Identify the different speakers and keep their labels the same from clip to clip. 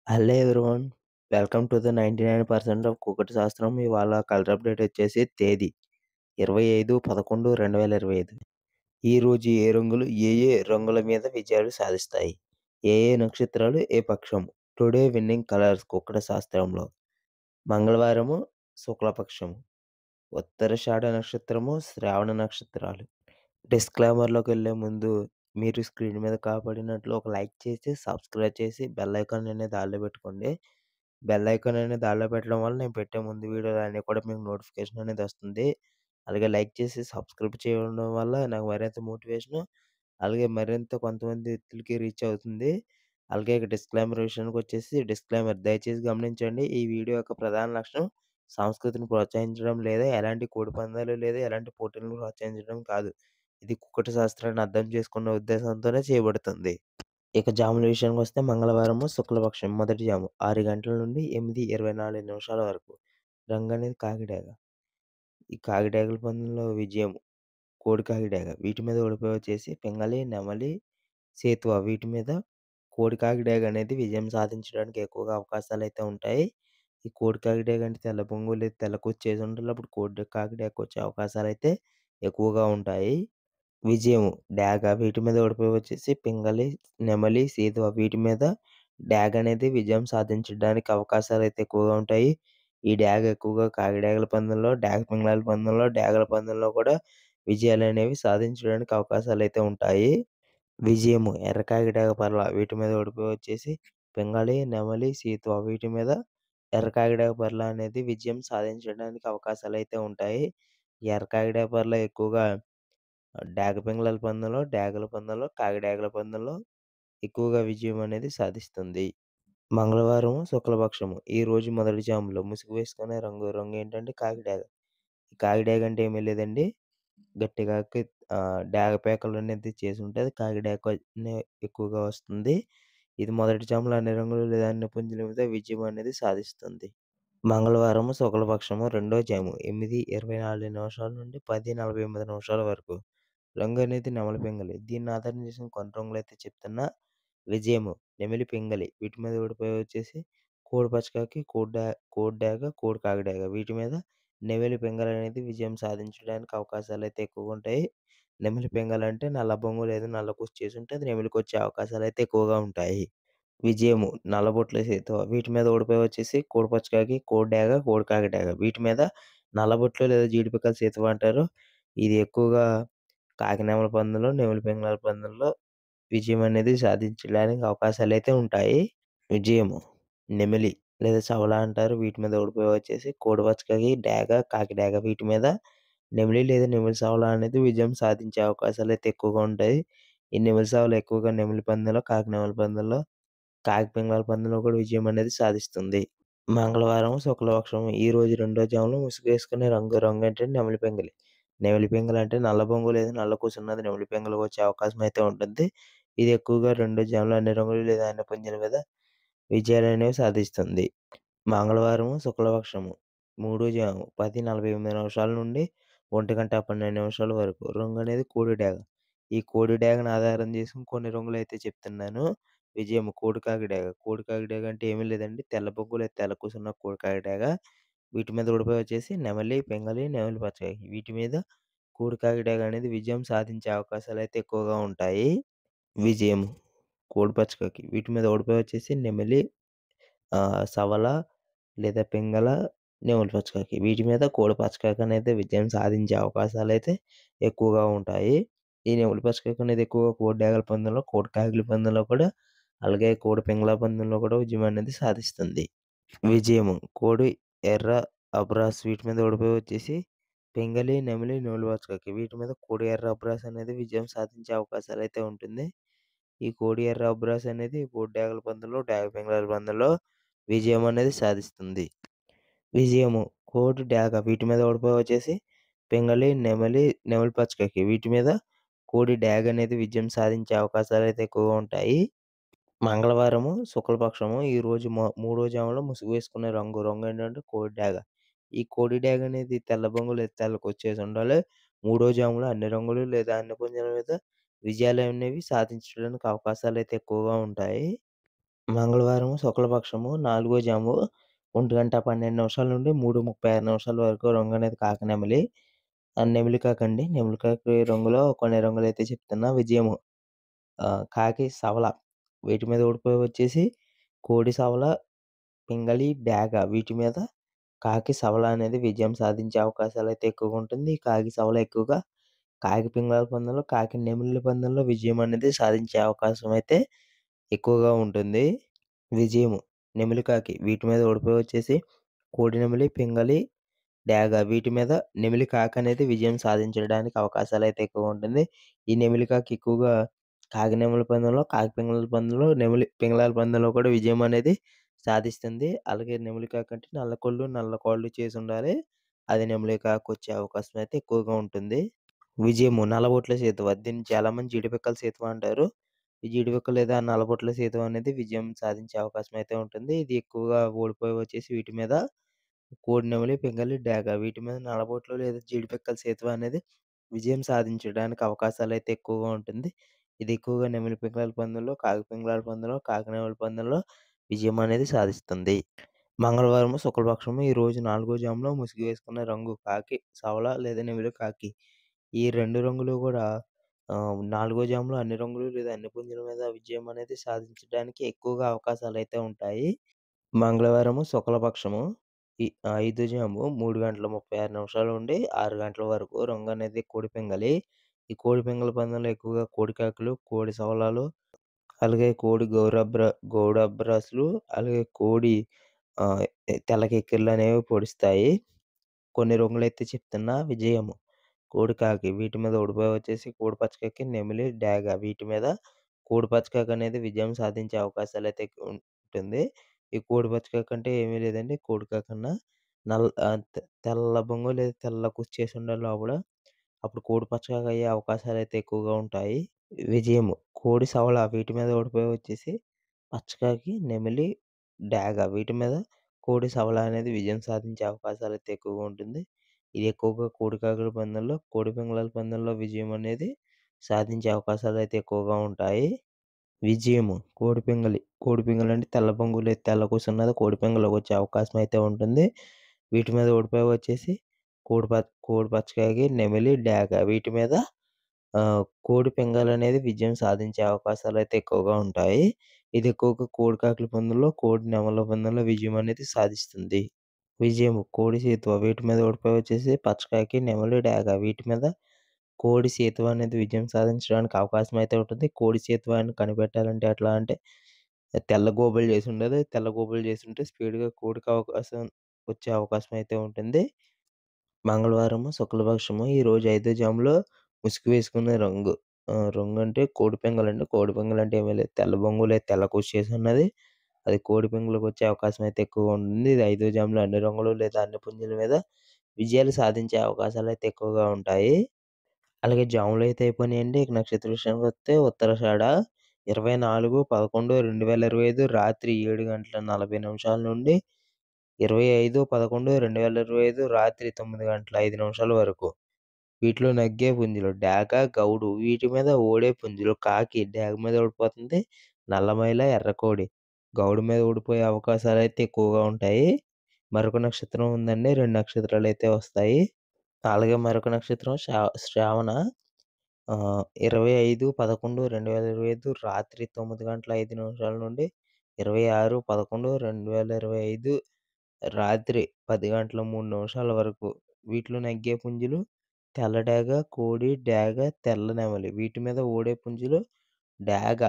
Speaker 1: Hello everyone. Welcome to the 99% of కుకటి శాస్త్రం. ఇవాళ కలర్ అప్డేట్ వచ్చేసి తేదీ 25/11/2025. ఈరోజు ఏ రంగులు ఏ ఏ రంగుల మీద విజయాలు సాధిస్తాయి? ఏ ఏ నక్షత్రాలు ఏ పక్షం? టుడే విన్నింగ్ కలర్స్ కుక్కట శాస్త్రంలో మంగళవారము శుక్లపక్షము, ఉత్తరాషాఢ నక్షత్రము, శ్రావణ నక్షత్రాలు. డిస్క్లైమర్‌లోకి వెళ్ళే ముందు మీరు స్క్రీన్ మీద కనపడినట్లు ఒక లైక్ చేసి, సబ్స్క్రైబ్ చేసి, బెల్ ఐకాన్ అనేది ఆల్‌లో పెట్టుకోండి. బెల్ ఐకాన్ అనేది ఆల్‌లో పెట్టడం వల్ల నేను పెట్టే ముందు వీడియోలన్నీ కూడా మీకు నోటిఫికేషన్ అనేది వస్తుంది. అలాగే లైక్ చేసి, సబ్స్క్రైబ్ చేయడం వల్ల నాకు మరింత మోటివేషను, అలాగే మరింత కొంతమంది వ్యక్తులకి రీచ్ అవుతుంది. అలాగే ఇక డిస్క్లైమర్ విషయానికొచ్చేసి దయచేసి గమనించండి. ఈ వీడియో యొక్క ప్రధాన లక్ష్యం సంస్కృతిని ప్రోత్సహించడం లేదా ఎలాంటి కోడిపందాలు లేదా ఎలాంటి పోటీలను ప్రోత్సహించడం కాదు. ఇది కుక్కట శాస్త్రాన్ని అర్థం చేసుకున్న ఉద్దేశంతోనే చేయబడుతుంది. ఇక జాముల విషయానికొస్తే మంగళవారము శుక్లపక్షం మొదటి జాము 6 గంటల నుండి 8:24 వరకు. రంగనేది కాకిడాక. ఈ కాకిడాకల పందెంలో విజయం కోడి కాకిడాక. వీటి మీద ఓడిపోయి పింగళి, నెమలి, సేతువ వీటి మీద కోడి కాకిడాక అనేది విజయం సాధించడానికి ఎక్కువగా అవకాశాలైతే ఉంటాయి. ఈ కోడి కాకిడాక అంటే తెల్ల బొంగు లేదా తెల్ల కుచ్చేసి ఉండాలి. అప్పుడు కోడి కాకిడాక వచ్చే అవకాశాలైతే ఎక్కువగా ఉంటాయి. విజయం డాగ వీటి మీద ఓడిపోయి పింగళి, నెమలి, సేతువ వీటి మీద డాగ్ అనేది విజయం సాధించడానికి అవకాశాలైతే ఎక్కువగా ఉంటాయి. ఈ డాగ్ ఎక్కువగా కాకిడాకల పందెంలో, డాగ్ పింగళాల పందెంలో, డాగల పందెంలో కూడా విజయాలనేవి సాధించడానికి అవకాశాలైతే ఉంటాయి. విజయము ఎర్ర కాకిడాక పర్ల వీటి మీద ఓడిపోయి పింగళి, నెమలి, సేతువ వీటి మీద ఎర్ర కాకిడాక పర్ల అనేది విజయం సాధించడానికి అవకాశాలైతే ఉంటాయి. ఈ ఎర్ర కాకిడాక పర్ల ఎక్కువగా డాగ పింగళాల పందెంలో, డాగల పందెంలో, కాకిడాకల పందెంలో ఎక్కువగా విజయం అనేది సాధిస్తుంది. మంగళవారం శుక్లపక్షము. ఈ రోజు మొదటి జాములో ముసుగు వేసుకునే రంగు ఏంటంటే కాకిడాక. ఈ కాకిడాక అంటే ఏమీ లేదండి. గట్టిగా డాగ పేకలు అనేది చేసి ఉంటే అది కాకిడాకనే ఎక్కువగా వస్తుంది. ఇది మొదటి జాములో అన్ని రంగులు లేదా అన్ని పుంజుల మీద విజయం అనేది సాధిస్తుంది. మంగళవారం శుక్లపక్షము రెండో జాము 8:24 నుండి 10:48 వరకు. రంగు అనేది నెమలి పింగళి. దీన్ని ఆధారం చేసుకొని కొన్ని రంగులైతే చెప్తున్నా. విజయము నెమిలి పింగళి. వీటి మీద ఓడిపోయి కోడి పచ్చకాకి, కోడి డాగ, కోడి కాకిడాక. వీటి మీద నెమిలి పింగళి అనేది విజయం సాధించడానికి అవకాశాలైతే ఎక్కువగా ఉంటాయి. నెమిలి పింగళి అంటే నల్ల బొంగు లేదా నల్ల కుచ్చు చేసుంటే అది నెమిలికొచ్చే అవకాశాలైతే ఎక్కువగా ఉంటాయి. విజయము నల్లబొట్ల సేతువ. వీటి మీద ఓడిపోయి కోడి పచ్చకాకి, కోడి డాగ, కోడి కాకిడాక. వీటి మీద నల్లబొట్లు లేదా జీడిపిక్కల సేతువ అంటారు. ఇది ఎక్కువగా కాకినెమలి పందెంలో, నెమలి పింగళాల పందెంలో విజయం అనేది సాధించడానికి అవకాశాలైతే ఉంటాయి. విజయము నెమిలి లేదా చవల అంటారు. వీటి మీద ఓడిపోయి కోడి పచ్చకాకి, డాగ, కాకిడాక. వీటి మీద నెమిలి లేదా నెమిలి సవల అనేది విజయం సాధించే అవకాశాలైతే ఎక్కువగా ఉంటాయి. ఈ నెమిలి సవల ఎక్కువగా నెమిలి పందెంలో, కాకినెమలి పందెంలో, కాకి పింగళాల పందెంలో కూడా విజయం అనేది సాధిస్తుంది. మంగళవారం శుక్లపక్షం. ఈ రోజు రెండో జాములో ముసుగేసుకునే రంగు ఏంటంటే నెమలి పింగళి. నెమలి పింగళి అంటే నల్ల బొంగు లేదా నల్ల కూసున్నది నెమలి పింగళికి వచ్చే అవకాశం అయితే ఉంటుంది. ఇది ఎక్కువగా రెండో జాములో అన్ని రంగులు లేదా అన్ని పుంజుల మీద విజయాలనేవి సాధిస్తుంది. మంగళవారం శుక్లపక్షము మూడో జాము 10:48 నుండి 1:12 వరకు. రంగు అనేది కోడి డాగ. ఈ కోడి డాగను ఆధారం చేసుకొని కొన్ని రంగులైతే చెప్తున్నాను. విజయం కోడి కాకిడాక. కోడి కాకిడాక అంటే ఏమీ లేదండి. తెల్ల బొగ్గు లేదా తెల్ల కూసున్న కోడి కాకిడాక. వీటి మీద ఓడిపోయి నెమలి, పింగళి, నెమలి పచ్చకాకి. వీటి మీద కోడి కాకిడాక అనేది విజయం సాధించే అవకాశాలైతే ఎక్కువగా ఉంటాయి. విజయం కోడి పచ్చకాకి. వీటి మీద ఓడిపోయి నెమలి, సవల లేదా పింగళ, నెమలి పచ్చకాకి. వీటి మీద కోడి పచ్చకాకి అనేది విజయం సాధించే అవకాశాలైతే ఎక్కువగా ఉంటాయి. ఈ నెమలి పచ్చకాకి అనేది ఎక్కువగా కోడి డేగల పందెంలో, కోడి కాకిల పందెంలో కూడా, అలాగే కోడి పింగళ పందెంలో కూడా విజయం అనేది సాధిస్తుంది. విజయము కోడి ఎర్ర అబ్రాస్. వీటి మీద ఓడిపోయి పింగళి, నెమలి, నెమలి పచ్చకాకి. వీటి మీద కోడి ఎర్ర అబ్రాస్ అనేది విజయం సాధించే అవకాశాలైతే ఉంటుంది. ఈ కోడి ఎర్ర అబ్రాస్ అనేది కోడి డేగల పందెంలో, డాగ పింగళాల పందెంలో విజయం అనేది సాధిస్తుంది. విజయము కోడి డాగ. వీటి మీద ఓడిపోయి పింగళి, నెమలి, నెమలి పచ్చకాకి. వీటి మీద కోడి డాగ అనేది విజయం సాధించే అవకాశాలైతే ఎక్కువగా ఉంటాయి. మంగళవారము శుక్లపక్షము. ఈ రోజు మూడో జాములో ముసుగు వేసుకునే రంగు ఏంటంటే కోడి డాగ. ఈ కోడి డాగ అనేది తెల్ల బొంగు లేదా తెల్లకొచ్చేసి ఉండాలి. మూడో జాములో అన్ని రంగులు లేదా అన్ని పుంజుల మీద విజయాలనేవి సాధించడానికి అవకాశాలైతే ఎక్కువగా ఉంటాయి. మంగళవారం శుక్లపక్షము నాలుగో జాము 1:12 నుండి 3:36 వరకు రంగనేది కాకనెమలి. నెమిలి కాకండి. నెమిలి కాకి రంగులో కొన్ని రంగులైతే చెప్తున్నా. విజయము కాకి, సవల వీటి మీద ఓడిపోయి వచ్చేసి కోడి, సవల, పింగళి, డేగ వీటి మీద కాకి, సవల అనేది విజయం సాధించే అవకాశాలైతే ఎక్కువగా ఉంటుంది. కాకి, సవల ఎక్కువగా కాకి పింగళాల పందెంలో, కాకి నెమిలిల పందెంలో విజయం అనేది సాధించే అవకాశం అయితే ఎక్కువగా ఉంటుంది. విజయము నెమిలి, కాకి వీటి మీద ఓడిపోయి వచ్చేసి కోడి నెమిలి, పింగళి, డేగ వీటి మీద నెమిలి కాకి అనేది విజయం సాధించడానికి అవకాశాలైతే ఎక్కువగా ఉంటుంది. ఈ నెమిలి కాకి ఎక్కువగా కాకి నెమలి పందెంలో, కాకి పింగళాల పందెంలో, నెమిలి పింగళాల పందెంలో కూడా విజయం అనేది సాధిస్తుంది. అలాగే నెమిలి కాకి అంటే నల్ల కళ్ళు, నల్ల కాళ్ళు చేసుండాలి. అది నెమిలి కాకి వచ్చే అవకాశం అయితే ఎక్కువగా ఉంటుంది. విజయము నల్లబొట్ల సేతువ. దీన్ని చాలామంది జీడిపిక్కల సేతువ అంటారు. ఈ జీడిపిక్క లేదా నల్లబొట్ల సేతువ అనేది విజయం సాధించే అవకాశం అయితే ఉంటుంది. ఇది ఎక్కువగా ఓడిపోయి వచ్చేసి వీటి మీద కోడి నెమలి, పింగళి, డేగ వీటి మీద నల్లబొట్లు లేదా జీడిపిక్కల సేతువ అనేది విజయం సాధించడానికి అవకాశాలైతే ఎక్కువగా ఉంటుంది. ఇది ఎక్కువగా నెమలి పింగళాల పందెంలో, కాకి పింగళాల పందెంలో, కాకి నెమలి పందెంలో విజయం అనేది సాధిస్తుంది. మంగళవారము శుక్లపక్షము ఈరోజు 4గో జాములో ముసుగు వేసుకున్న రంగు కాకి, సవల లేదా నెమిలి కాకి. ఈ 2 రంగులు కూడా 4గో జాములో అన్ని రంగులు లేదా అన్ని పుంజుల మీద విజయం అనేది సాధించడానికి ఎక్కువగా అవకాశాలైతే ఉంటాయి. మంగళవారము శుక్లపక్షము 5 జాము 3:36 నుండి 6 గంటల వరకు రంగు అనేది కోడిపింగలి. ఈ కోడిపింగలి పందెంలో ఎక్కువగా కోడికాకులు, కోడి సవలాలు, అలాగే కోడి గౌడబ్రాసులు, అలాగే కోడి తెల్ల కెక్కిళ్ళనేవి పొడుస్తాయి. కొన్ని రంగులైతే చెప్తున్నా. విజయము కోడి, కాకి వీటి మీద ఓడిపోయి వచ్చేసి కోడి పచ్చకాకి, నెమిలి, డేగ వీటి మీద కోడి పచ్చకాకి అనేది విజయం సాధించే అవకాశాలైతే ఎక్కువ ఉంటుంది. ఈ కోడి పచ్చకాకి అంటే ఏమీ లేదండి. కోడి కాకన్నా తెల్ల బొంగు లేదా తెల్ల కుచ్చేసి ఉండాలి లోపల. అప్పుడు కోడి పచ్చకాకి అయ్యే అవకాశాలైతే ఎక్కువగా ఉంటాయి. విజయము కోడి, సవల వీటి మీద ఓడిపోయి వచ్చేసి పచ్చకాకి, నెమిలి, డేగ వీటి మీద కోడి, సవల అనేది విజయం సాధించే అవకాశాలైతే ఎక్కువగా ఉంటుంది. ఇది ఎక్కువగా కోడి కాకుల పందెంలో, కోడి పింగళాల పందెంలో విజయం అనేది సాధించే అవకాశాలైతే ఎక్కువగా ఉంటాయి. విజయము కోడిపింగలి. కోడిపింగలి అంటే తెల్ల బొంగు లేదా తెల్ల కూసు ఉన్నది కోడిపింగలికి వచ్చే అవకాశం అయితే ఉంటుంది. వీటి మీద ఓడిపోయి వచ్చేసి కోడి పచ్చకాకి, నెమిలి, డేగ వీటి మీద కోడి పింగాలనేది విజయం సాధించే అవకాశాలైతే ఎక్కువగా ఉంటాయి. ఇది ఎక్కువగా కోడి కాకుల పందెంలో, కోడి నెమళ్ళ పందెంలో విజయం అనేది సాధిస్తుంది. విజయము కోడి సేతువ. వీటి మీద ఓడిపోయి వచ్చేసి పచ్చకాకి, నెమలి, డేగ వీటి మీద కోడి సేతువ అనేది విజయం సాధించడానికి అవకాశం అయితే ఉంటుంది. కోడి సేతువాన్ని కనిపెట్టాలంటే ఎట్లా అంటే తెల్ల గోబులు చేసి ఉండదు. తెల్ల గోబులు చేసుంటే స్పీడ్‌గా కోడికి వచ్చే అవకాశం అయితే ఉంటుంది. మంగళవారము శుక్లపక్షము ఈరోజు 5 జాములో ముసుగు వేసుకునే రంగు. రంగు అంటే కోడిపింగలండి. కోడిపింగలంటే ఏమీ లేదు. తెల్ల బొంగు లేదా తెల్ల కుచ్చు చేసున్నది. అది కోడిపింగలకి వచ్చే అవకాశం అయితే ఎక్కువగా ఉంటుంది. ఇది 5 జాములో అన్ని రంగులు లేదా అన్ని పుంజుల మీద విజయాలు సాధించే అవకాశాలైతే ఎక్కువగా ఉంటాయి. అలాగే జాములు అయితే అయిపోయినాయండి. ఇక నక్షత్ర విషయానికొస్తే ఉత్తరాషాఢ 24/11/2025 రాత్రి 7:40 నుండి 25/11/2025 రాత్రి 9:05 వరకు. వీటిలో నగ్గే పుంజులు డేగ, గౌడు వీటి మీద ఓడే పుంజులు కాకి డేగ మీద ఓడిపోతుంది. నల్లమైల, ఎర్రకోడి గౌడు మీద ఓడిపోయే అవకాశాలైతే ఎక్కువగా ఉంటాయి. మరొక నక్షత్రం ఉందండి. 2 నక్షత్రాలైతే వస్తాయి. అలాగే మరొక నక్షత్రం శ్రావణ 25/11/2025 రాత్రి 9:05 నుండి 26/11/2025 రాత్రి 10:03 వరకు. వీటిలో నగ్గే పుంజులు తెల్ల డేగ, కోడి, డేగ, తెల్ల నెమలి. వీటి మీద ఓడే పుంజులు డేగ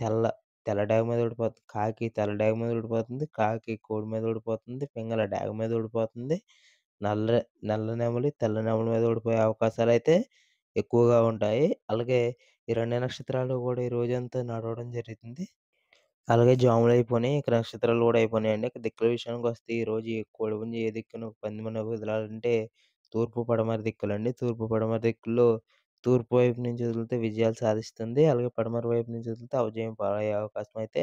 Speaker 1: తెల్ల తెల్ల డేగ మీద ఓడిపోతుంది. కాకి తెల్ల డేగ మీద ఓడిపోతుంది. కాకి కోడి మీద ఓడిపోతుంది. పింగళ డేగ మీద ఓడిపోతుంది. నల్ల నల్ల నెమలి తెల్ల నెమలి మీద ఓడిపోయే అవకాశాలైతే ఎక్కువగా ఉంటాయి. అలాగే ఈ 2 నక్షత్రాలు కూడా ఈ రోజంతా నడవడం జరుగుతుంది. అలాగే జాములయిపోయినాయి. ఇక నక్షత్రాలు కూడా అయిపోయినాయండి. ఇక దిక్కుల విషయానికొస్తే ఈరోజు ఈ కోడిపుంజు ఏ దిక్కున పందెమని వదలాలంటే తూర్పు, పడమర దిక్కులండి. తూర్పు, పడమర దిక్కుల్లో తూర్పు వైపు నుంచి వదిలితే విజయాలు సాధిస్తుంది. అలాగే పడమర వైపు నుంచి వదిలితే అపజయం పాలయ్యే అవకాశం అయితే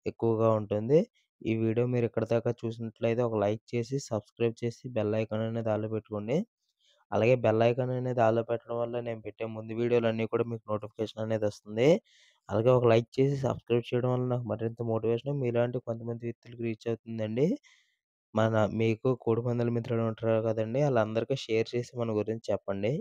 Speaker 1: ఎక్కువగా ఉంటుంది. ఈ వీడియో మీరు ఇక్కడి దాకా చూసినట్లయితే ఒక లైక్ చేసి, సబ్స్క్రైబ్ చేసి, బెల్ ఐకాన్ అనేది ఆల్‌లో పెట్టుకోండి. అలాగే బెల్ ఐకాన్ అనేది ఆల్‌లో పెట్టడం వల్ల నేను పెట్టే ముందు వీడియోలన్నీ కూడా మీకు నోటిఫికేషన్ అనేది వస్తుంది. అలాగే ఒక లైక్ చేసి సబ్స్క్రైబ్ చేయడం వల్ల నాకు మరింత మోటివేషన్ మీలాంటి కొంతమంది వ్యక్తులకి రీచ్ అవుతుందండి. మీకు కోడిపందాల మిత్రులు ఉంటారు కదండీ! ఆళ్ళందరికీ షేర్ చేసి మన గురించి చెప్పండి.